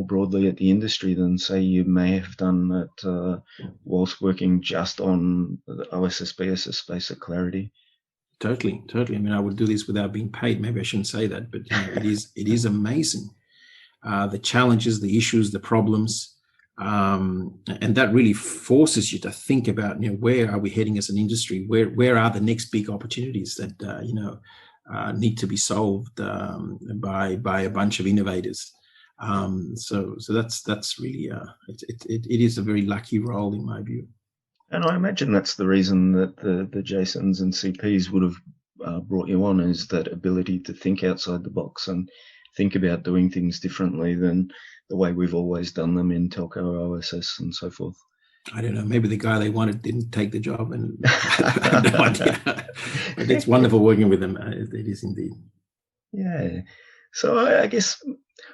broadly at the industry than, say, you may have done at whilst working just on the OSS BSS space at Clarity? Totally. I mean, I would do this without being paid. Maybe I shouldn't say that, but it is amazing. The challenges, the issues, the problems, and that really forces you to think about, where are we heading as an industry? Where are the next big opportunities that need to be solved by a bunch of innovators? So that's really it is a very lucky role in my view. And I imagine that's the reason that the Jasons and CPs would have brought you on, is that ability to think outside the box and think about doing things differently than the way we've always done them in telco, OSS, and so forth. I don't know. Maybe the guy they wanted didn't take the job, and I have no idea. But it's wonderful working with them. It is indeed. Yeah. So I guess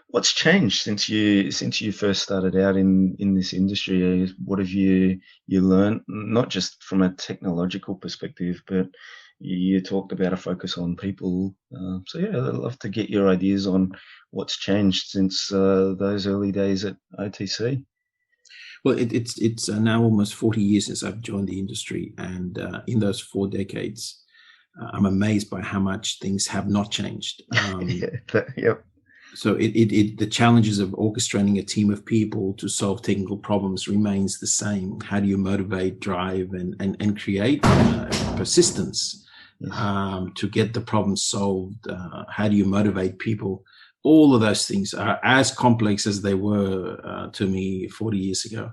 what's changed since you first started out in this industry? What have you learned, not just from a technological perspective, but you talked about a focus on people. So yeah, I'd love to get your ideas on what's changed since those early days at OTC. Well, it's now almost 40 years since I've joined the industry, and in those 4 decades, I'm amazed by how much things have not changed. Yep. So the challenges of orchestrating a team of people to solve technical problems remains the same. How do you motivate, drive, and create persistence to get the problem solved? How do you motivate people? All of those things are as complex as they were to me 40 years ago.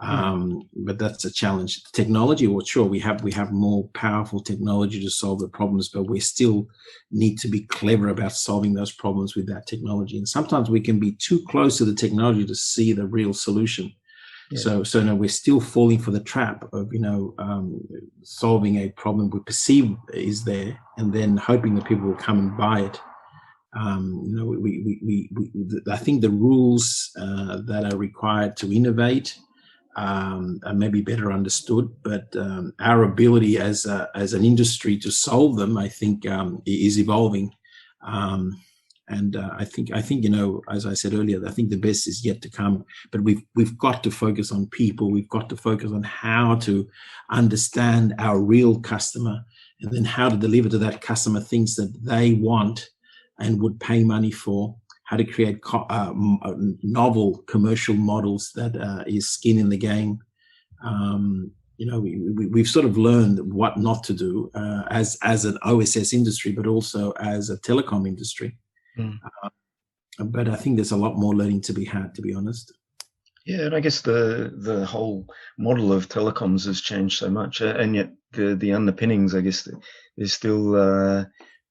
But that's a challenge. Technology, well, sure, we have more powerful technology to solve the problems, but we still need to be clever about solving those problems with that technology. And sometimes we can be too close to the technology to see the real solution. Yeah. So no, we're still falling for the trap of solving a problem we perceive is there, and then hoping that people will come and buy it. I think the rules that are required to innovate are maybe better understood, but our ability as an industry to solve them, I think, is evolving. And I think as I said earlier, I think the best is yet to come. But we've got to focus on people. We've got to focus on how to understand our real customer, and then how to deliver to that customer things that they want and would pay money for. How to create novel commercial models that is skin in the game. We've sort of learned what not to do as an OSS industry, but also as a telecom industry. But I think there's a lot more learning to be had, to be honest. Yeah, and I guess the whole model of telecoms has changed so much, and yet the underpinnings, I guess, there's still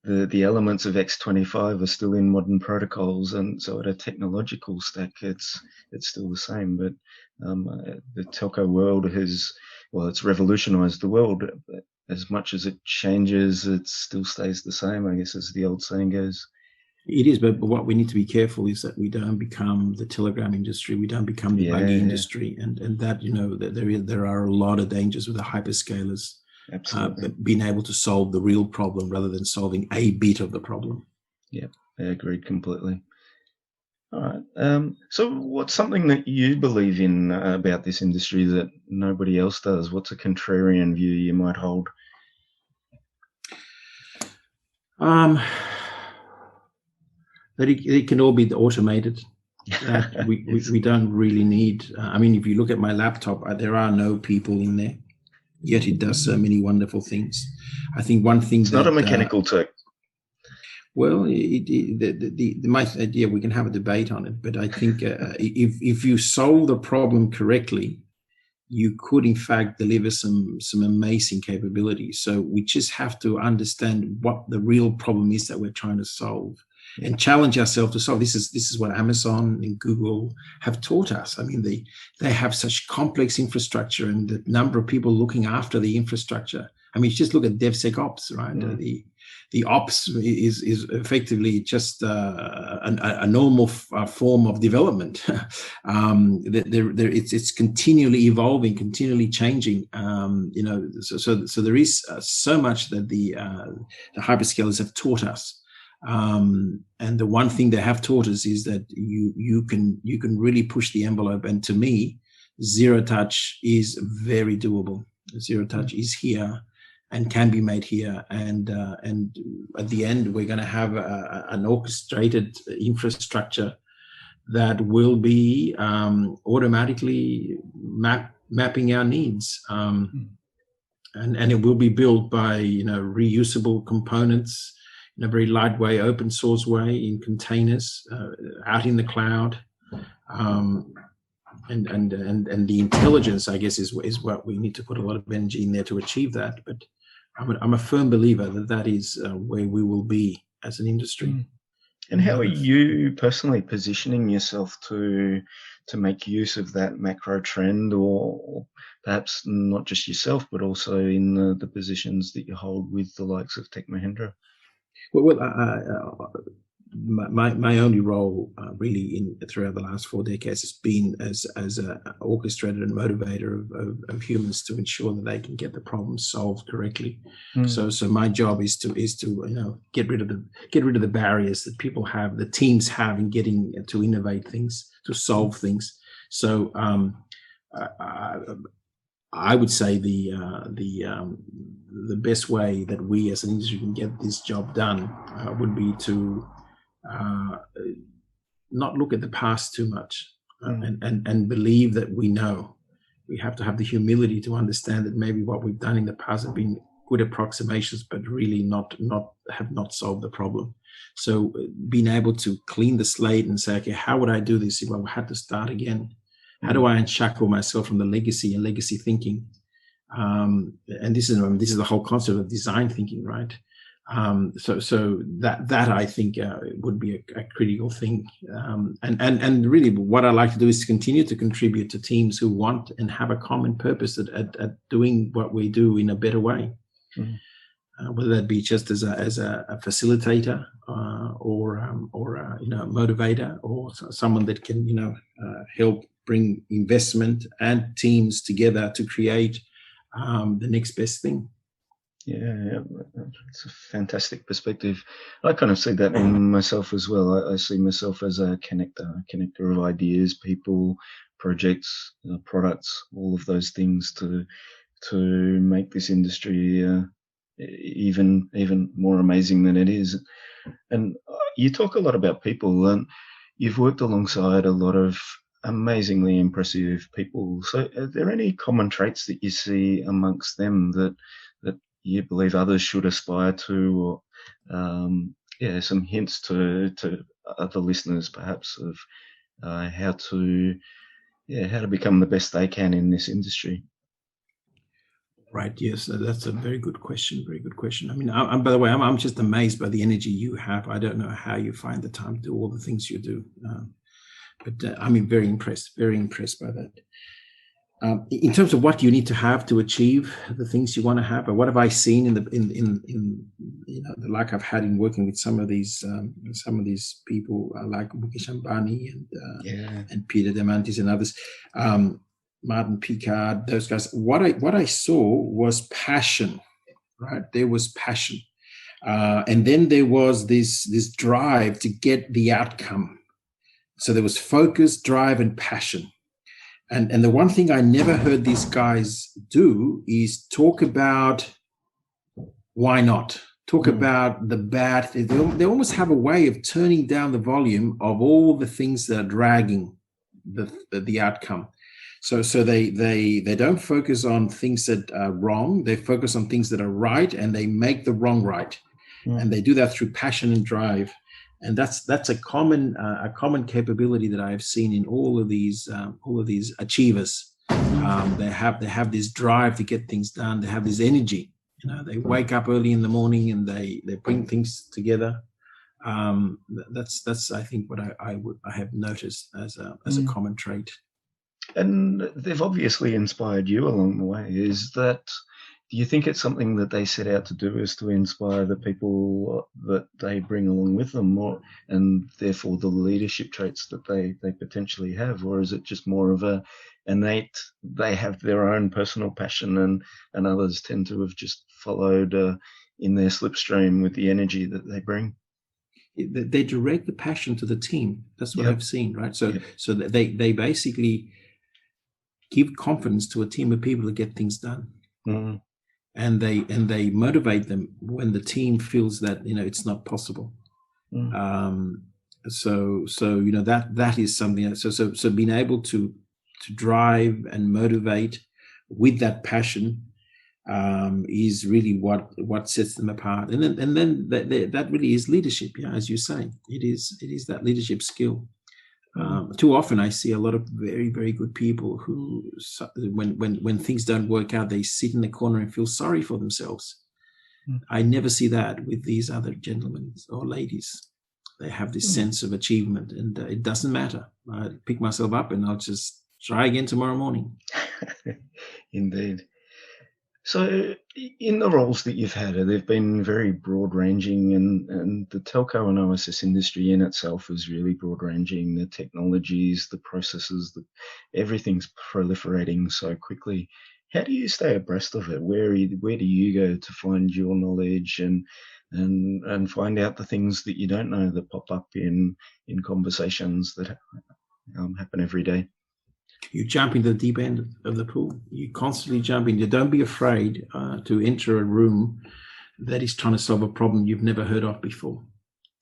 the elements of X25 are still in modern protocols, and so at a technological stack, it's still the same. But the telco world it's revolutionized the world. As much as it changes, it still stays the same, I guess, as the old saying goes. It is, but what we need to be careful is that we don't become the telegram industry. We don't become the buggy industry, and that that there are a lot of dangers with the hyperscalers. Absolutely. Being able to solve the real problem rather than solving a bit of the problem. Yeah, I agreed completely. All right. So what's something that you believe in about this industry that nobody else does? What's a contrarian view you might hold? That it can all be automated. We don't really need. If you look at my laptop, there are no people in there. Yet it does so many wonderful things. I think one thing it's not a mechanical tech. Well, my idea, we can have a debate on it, but I think if you solve the problem correctly, you could in fact deliver some amazing capabilities. So we just have to understand what the real problem is that we're trying to solve, and challenge ourselves to solve. This is what Amazon and Google have taught us. I mean, they have such complex infrastructure, and the number of people looking after the infrastructure. I mean, you just look at DevSecOps, right? The ops is effectively just a normal form of development. It's continually evolving, continually changing. So there is so much that the hyperscalers have taught us. And the one thing they have taught us is that you can really push the envelope. And to me, zero touch is very doable. Zero touch is here and can be made here. And at the end, we're going to have an orchestrated infrastructure that will be automatically mapping our needs. And it will be built by reusable components in a very lightweight, open source way, in containers, out in the cloud. And the intelligence, I guess, is what we need to put a lot of energy in there to achieve that. But I'm a firm believer that is where we will be as an industry. And how are you personally positioning yourself to make use of that macro trend, or perhaps not just yourself, but also in the positions that you hold with the likes of Tech Mahindra? Well, my only role really throughout the last 4 decades has been as an orchestrator and motivator of humans to ensure that they can get the problems solved correctly. So my job is to get rid of the barriers that people have, the teams have, in getting to innovate things, to solve things. So I would say the best way that we as an industry can get this job done would be to not look at the past too much, and believe that we know. We have to have the humility to understand that maybe what we've done in the past have been good approximations, but really have not solved the problem. So being able to clean the slate and say, okay, how would I do this if I had to start again? How do I unshackle myself from the legacy and legacy thinking? And this is the whole concept of design thinking, right? So that I think would be a critical thing. And really, what I like to do is continue to contribute to teams who want and have a common purpose at doing what we do in a better way. Whether that be just as a facilitator or a motivator, or someone that can help bring investment and teams together to create the next best thing. Yeah, it's a fantastic perspective. I kind of see that in myself as well. I see myself as a connector of ideas, people, projects, products, all of those things to make this industry even more amazing than it is. And you talk a lot about people, and you've worked alongside a lot of amazingly impressive people. So are there any common traits that you see amongst them that you believe others should aspire to, or some hints to other listeners perhaps of how to become the best they can in this industry? Right. Yes, that's a very good question. Very good question. I mean, by the way, I'm just amazed by the energy you have. I don't know how you find the time to do all the things you do, but I'm very impressed by that. In terms of what you need to have to achieve the things you want to have, or what have I seen in the luck I've had in working with some of these people like Mukesh Ambani and Peter Diamandis and others, Martin Picard, those guys. What I saw was passion, right? There was passion, and then there was this drive to get the outcome. So there was focus, drive, and passion. And the one thing I never heard these guys do is talk about why not. Talk about the bad things. They almost have a way of turning down the volume of all the things that are dragging the outcome. So they don't focus on things that are wrong. They focus on things that are right, and they make the wrong right. And they do that through passion and drive. And that's a common capability that I have seen in all of these achievers. They have this drive to get things done. They have this energy. They wake up early in the morning and they bring things together. That's I think what I have noticed as a common trait. And they've obviously inspired you along the way. Do you think it's something that they set out to do, is to inspire the people that they bring along with them, and therefore the leadership traits that they potentially have? Or is it just more of a innate, they have their own personal passion and others tend to have just followed in their slipstream with the energy that they bring? They direct the passion to the team. That's what I've seen, right? So they basically give confidence to a team of people to get things done. Mm. And they motivate them when the team feels that it's not possible. Mm. So that is something. So being able to drive and motivate with that passion is really what sets them apart. And then that really is leadership. Yeah, as you say, it is that leadership skill. Too often I see a lot of very, very good people who, when things don't work out, they sit in the corner and feel sorry for themselves. I never see that with these other gentlemen or ladies. They have this sense of achievement, and it doesn't matter. I pick myself up and I'll just try again tomorrow morning. Indeed. So in the roles that you've had, they've been very broad-ranging, and the telco and OSS industry in itself is really broad-ranging. The technologies, the processes, everything's proliferating so quickly. How do you stay abreast of it? Where do you go to find your knowledge and find out the things that you don't know that pop up in conversations that happen every day? You jump into the deep end of the pool. You constantly jump in. You don't be afraid to enter a room that is trying to solve a problem you've never heard of before.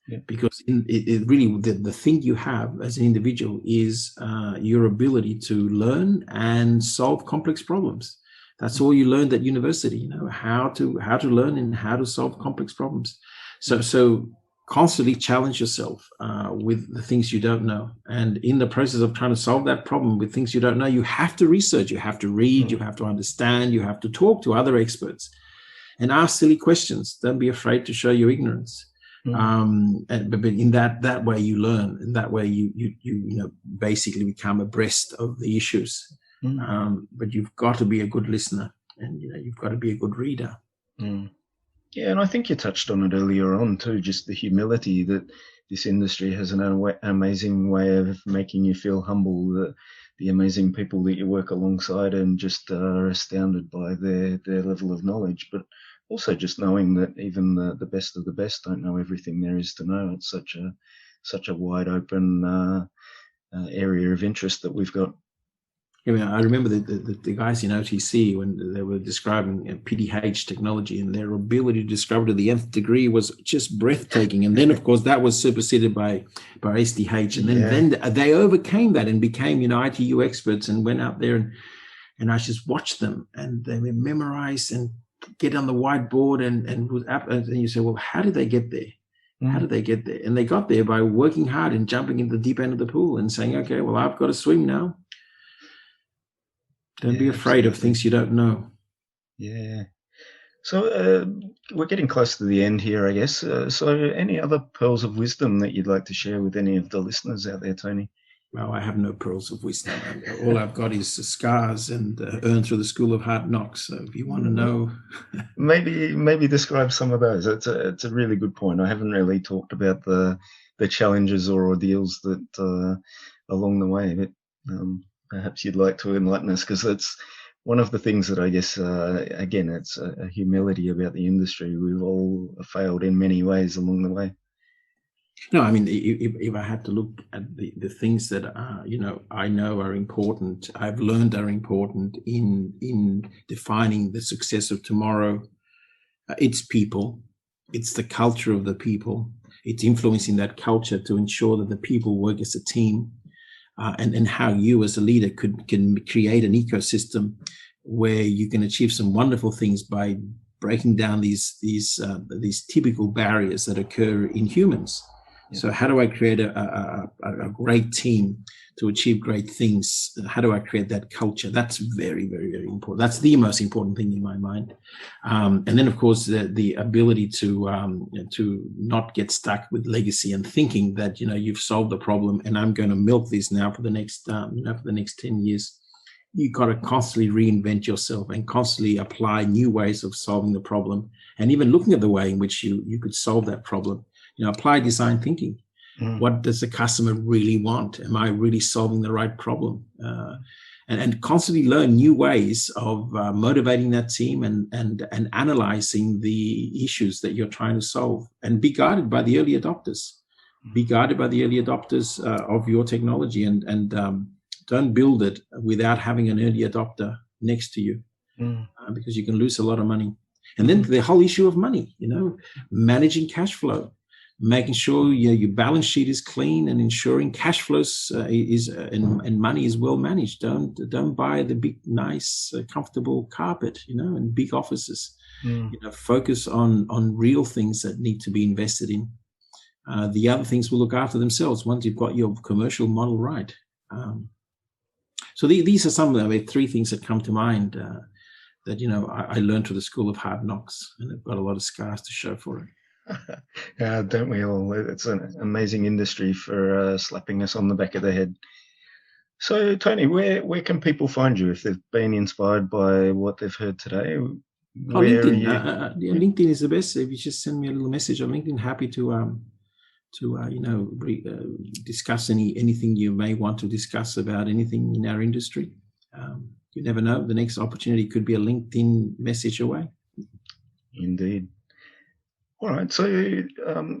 Yeah. Because it really, the thing you have as an individual is your ability to learn and solve complex problems. That's all you learned at university. How to learn and how to solve complex problems. So constantly challenge yourself with the things you don't know. And in the process of trying to solve that problem with things you don't know, you have to research, you have to read, you have to understand, you have to talk to other experts and ask silly questions. Don't be afraid to show your ignorance. But in that way you learn, and that way you basically become abreast of the issues. But you've got to be a good listener, and you've got to be a good reader. Yeah, and I think you touched on it earlier on too, just the humility that this industry has an amazing way of making you feel humble, the amazing people that you work alongside and just are astounded by their level of knowledge, but also just knowing that even the best of the best don't know everything there is to know. It's such a wide open area of interest that we've got. I remember the guys in OTC when they were describing PDH technology, and their ability to discover to the nth degree was just breathtaking. And then, of course, that was superseded by SDH. And then they overcame that and became, ITU experts and went out there and I just watched them, and they were memorized and get on the whiteboard and you say, well, how did they get there? How did they get there? And they got there by working hard and jumping into the deep end of the pool and saying, okay, well, I've got to swim now. Don't be afraid of things you don't know. Yeah. So we're getting close to the end here, I guess. So any other pearls of wisdom that you'd like to share with any of the listeners out there, Tony? Well, I have no pearls of wisdom. All I've got is scars and earned through the school of hard knocks. So if you want to know. maybe describe some of those. It's a really good point. I haven't really talked about the challenges or ordeals that along the way, but perhaps you'd like to enlighten us, because it's one of the things that I guess, again, it's a humility about the industry. We've all failed in many ways along the way. No, I mean, if I had to look at the things that, I know are important, I've learned are important in defining the success of tomorrow, it's people, it's the culture of the people, it's influencing that culture to ensure that the people work as a team. And how you as a leader can create an ecosystem where you can achieve some wonderful things by breaking down these typical barriers that occur in humans. So how do I create a great team to achieve great things? How do I create that culture? That's very, very, very important. That's the most important thing in my mind. And then, of course, the ability to not get stuck with legacy and thinking that, you've solved the problem and I'm going to milk this now for the next 10 years. You've got to constantly reinvent yourself and constantly apply new ways of solving the problem, and even looking at the way in which you could solve that problem. Apply design thinking. What does the customer really want? Am I really solving the right problem? And constantly learn new ways of motivating that team and analyzing the issues that you're trying to solve, and be guided by the early adopters. Be guided by the early adopters of your technology, and don't build it without having an early adopter next to you, because you can lose a lot of money. And then the whole issue of money, managing cash flow, making sure your balance sheet is clean, and ensuring cash flows and money is well managed. Don't buy the big, nice, comfortable carpet, and big offices. Focus on real things that need to be invested in. The other things will look after themselves once you've got your commercial model right. So these are some of the three things that come to mind that I learned through the School of Hard Knocks, and I've got a lot of scars to show for it. Don't we all? It's an amazing industry for slapping us on the back of the head. So, Tony, where can people find you if they've been inspired by what they've heard today? LinkedIn. LinkedIn is the best. If you just send me a little message on LinkedIn, happy to discuss anything you may want to discuss about anything in our industry. You never know. The next opportunity could be a LinkedIn message away. Indeed. All right. So,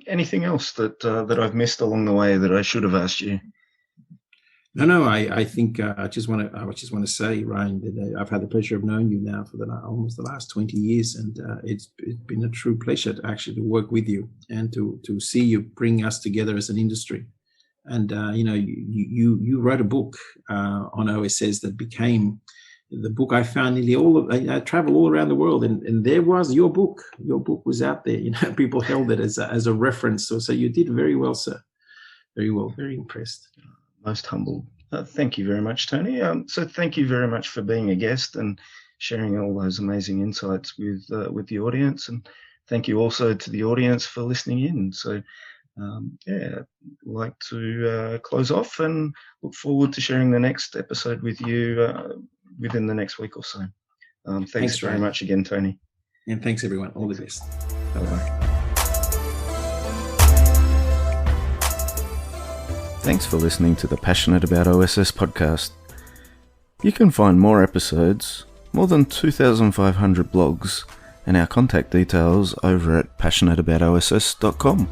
anything else that I've missed along the way that I should have asked you? No. I think I just want to say, Ryan, that I've had the pleasure of knowing you now for almost the last 20 years, and it's been a true pleasure to work with you and to see you bring us together as an industry. And you wrote a book on OSS that became the book I found nearly I travel all around the world, and there was your book. Your book was out there. People held it as a reference. So you did very well, sir. Very well. Very impressed. Most humbled. Thank you very much, Tony. So thank you very much for being a guest and sharing all those amazing insights with the audience, and thank you also to the audience for listening in. So I'd like to close off and look forward to sharing the next episode with you within the next week or so. Thanks very much again, Tony. And thanks, everyone. All the best. Bye-bye. Thanks for listening to the Passionate About OSS podcast. You can find more episodes, more than 2,500 blogs, and our contact details over at passionateaboutoss.com.